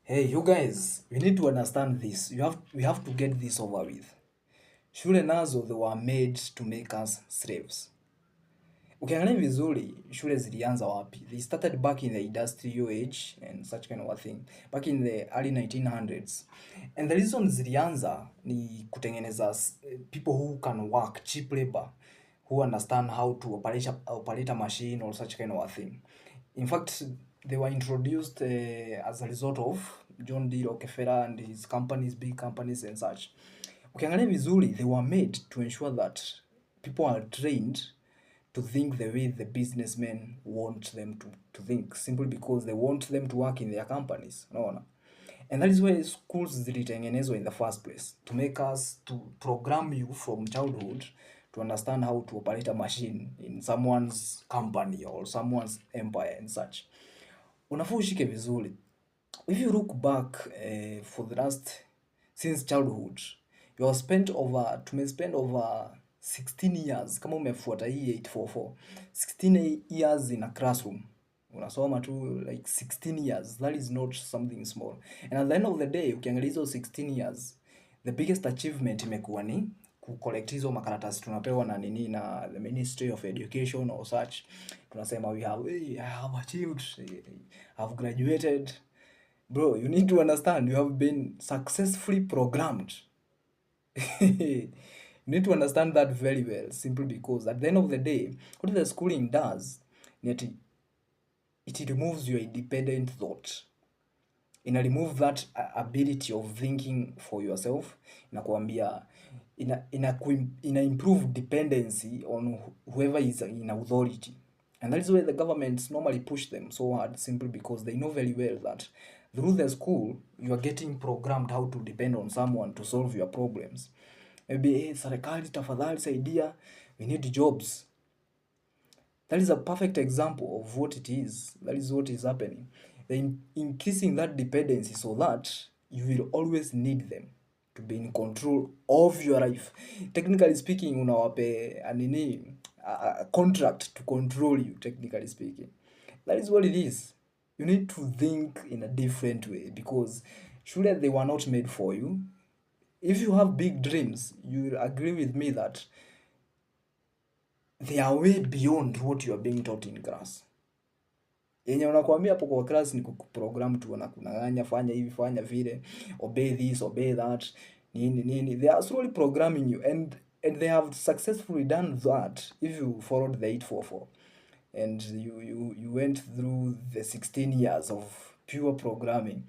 Hey, you guys, we need to understand this. We have to get this over with. Shule nazo they were made to make us slaves. Ukiangalia vizuri, shule zilianza wapi? They started back in the industrial age and such kind of a thing. Back in the early 1900s. And the reason zilianza ni kutengeneza people who can work, cheap labor, who understand how to operate a machine or such kind of a thing. In fact, they were introduced as a result of John D. Rockefeller and his companies, big companies and such. Ukiangalia vizuri, they were made to ensure that people are trained to think the way the businessmen want them to think, simply because they want them to work in their companies. Unaona? And that is why schools zilitengenezwa in the first place, to make us, to program you from childhood to understand how to operate a machine in someone's company or someone's empire and such. Unafaa ushike vizuri. If you look back for the last, since childhood, tumespend over 16 years kama umefuata hii 844, 16 years in a classroom. Unasoma tu like 16 years. That is not something small. And at the end of the day, ukiangalia hizo 16 years, the biggest achievement imekuwa ni kucollect hizo makaratasi tunapewa na nini na the Ministry of Education or such. Tunasema I have achieved, I have graduated. Bro, you need to understand, you have been successfully programmed. You need to understand that very well, simply because at the end of the day, what the schooling does, it removes your independent thought. Remove that ability of thinking for yourself. Inakuambia ina improve dependency on whoever is in authority. And that is why the governments normally push them so hard, simply because they know very well that through the school you are getting programmed how to depend on someone to solve your problems. Maybe, hey, serikali tafadhali saidia, we need jobs. That is a perfect example of what it is. That is what is happening. They're increasing that dependency so that you will always need them to be in control of your life. Technically speaking, unawape a contract to control you, technically speaking. That is what it is. You need to think in a different way, because surely they were not made for you. If you have big dreams, you will agree with me that they are way beyond what you are being taught in class. Yenye unakwambia hapo kwa class ni kuprogram tu, wanakunang'anya, fanya hivi, fanya vile, obey this, obey that, nini. They are slowly programming you, and they have successfully done that if you followed the 844 and you went through the 16 years of pure programming.